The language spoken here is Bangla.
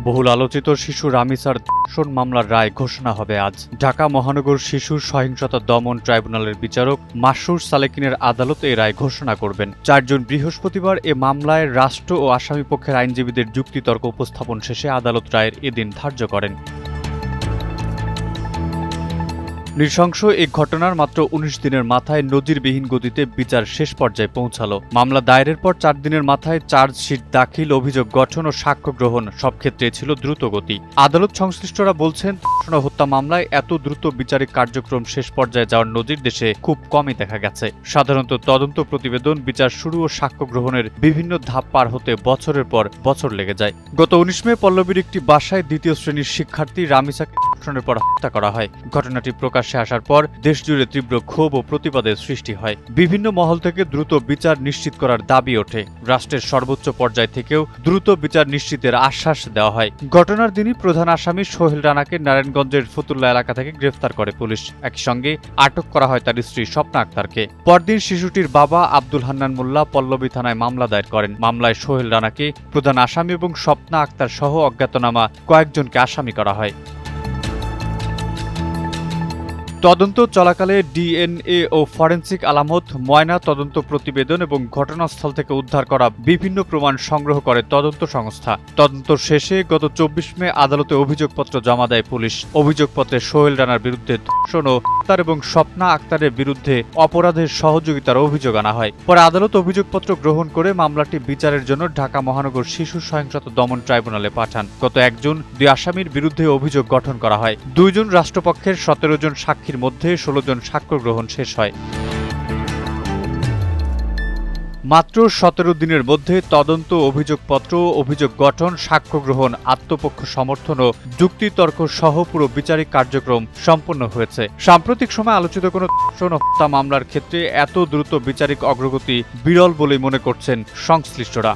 বহুল আলোচিত শিশু রামিসার ধর্ষণ মামলার রায় ঘোষণা হবে আজ। ঢাকা মহানগর শিশু সহিংসতা দমন ট্রাইব্যুনালের বিচারক মাসরুর সালেকিনের আদালত এই রায় ঘোষণা করবেন। 4 জুন বৃহস্পতিবার এ মামলায় রাষ্ট্র ও আসামিপক্ষের আইনজীবীদের যুক্তিতর্ক উপস্থাপন শেষে আদালত রায়ের এদিন ধার্য করেন। নৃশংস এই ঘটনার মাত্র ১৯ দিনের মাথায় নজিরবিহীন গতিতে বিচার শেষ পর্যায়ে পৌঁছালো। মামলা দায়েরের পর 4 দিনের মাথায় চার্জশিট দাখিল, অভিযোগ গঠন ও সাক্ষ্য গ্রহণ সব ক্ষেত্রে ছিল দ্রুত গতি। আদালত সংশ্লিষ্টরা বলছেন, ধর্ষণ ও হত্যা মামলায় এত দ্রুত বিচারিক কার্যক্রম শেষ পর্যায়ে যাওয়ার নজির দেশে খুব কমই দেখা গেছে। সাধারণত তদন্ত প্রতিবেদন, বিচার শুরু ও সাক্ষ্য গ্রহণের বিভিন্ন ধাপ পার হতে বছরের পর বছর লেগে যায়। গত ১৯ মে পল্লবীর একটি বাসায় ২য় শ্রেণীর শিক্ষার্থী রামিসাকে ধর্ষণের পর হত্যা করা হয়। ঘটনাটি প্রকাশ্যে আসার পর দেশজুড়ে তীব্র ক্ষোভ ও প্রতিবাদের সৃষ্টি হয়। বিভিন্ন মহল থেকে দ্রুত বিচার নিশ্চিত করার দাবি ওঠে। রাষ্ট্রের সর্বোচ্চ পর্যায় থেকেও দ্রুত বিচার নিশ্চিতের আশ্বাস দেওয়া হয়। ঘটনার দিনই প্রধান আসামি সোহেল রানাকে নারায়ণগঞ্জের ফতুল্লা এলাকা থেকে গ্রেফতার করে পুলিশ। একই সঙ্গে আটক করা হয় তার স্ত্রী স্বপ্না আক্তারকে। পরদিন শিশুটির বাবা আব্দুল হান্নান মোল্লা পল্লবী থানায় মামলা দায়ের করেন। মামলায় সোহেল রানাকে প্রধান আসামি এবং স্বপ্না আক্তার সহ অজ্ঞাতনামা কয়েকজনকে আসামি করা হয়। তদন্ত চলাকালে ডিএনএ ও ফরেনসিক আলামত, ময়না তদন্ত প্রতিবেদন এবং ঘটনাস্থল থেকে উদ্ধার করা বিভিন্ন প্রমাণ সংগ্রহ করে তদন্ত সংস্থা। তদন্ত শেষে গত ২৪ মে আদালতে অভিযোগপত্র জমা দেয় পুলিশ। অভিযোগপত্রে সোহেল রানার বিরুদ্ধে ধর্ষণ ও হত্যা এবং স্বপ্না আক্তারের বিরুদ্ধে অপরাধের সহযোগিতার অভিযোগ আনা হয়। পরে আদালত অভিযোগপত্র গ্রহণ করে মামলাটি বিচারের জন্য ঢাকা মহানগর শিশু সহিংসতা দমন ট্রাইব্যুনালে পাঠান। গত ১ জুন ২ আসামির বিরুদ্ধে অভিযোগ গঠন করা হয়। ২ জুন রাষ্ট্রপক্ষের ১৭ জন সাক্ষীর মধ্যে ১৬ জন সাক্ষ্য গ্রহণ শেষ হয়। মাত্র ১৭ দিনের মধ্যে তদন্ত, অভিযোগপত্র, অভিযোগ গঠন, সাক্ষ্য গ্রহণ, আত্মপক্ষ সমর্থন ও যুক্তিতর্ক সহ পুরো বিচারিক কার্যক্রম সম্পন্ন হয়েছে। সাম্প্রতিক সময়ে আলোচিত কোনো ধর্ষণ ও হত্যা মামলার ক্ষেত্রে এত দ্রুত বিচারিক অগ্রগতি বিরল বলেই মনে করছেন সংশ্লিষ্টরা।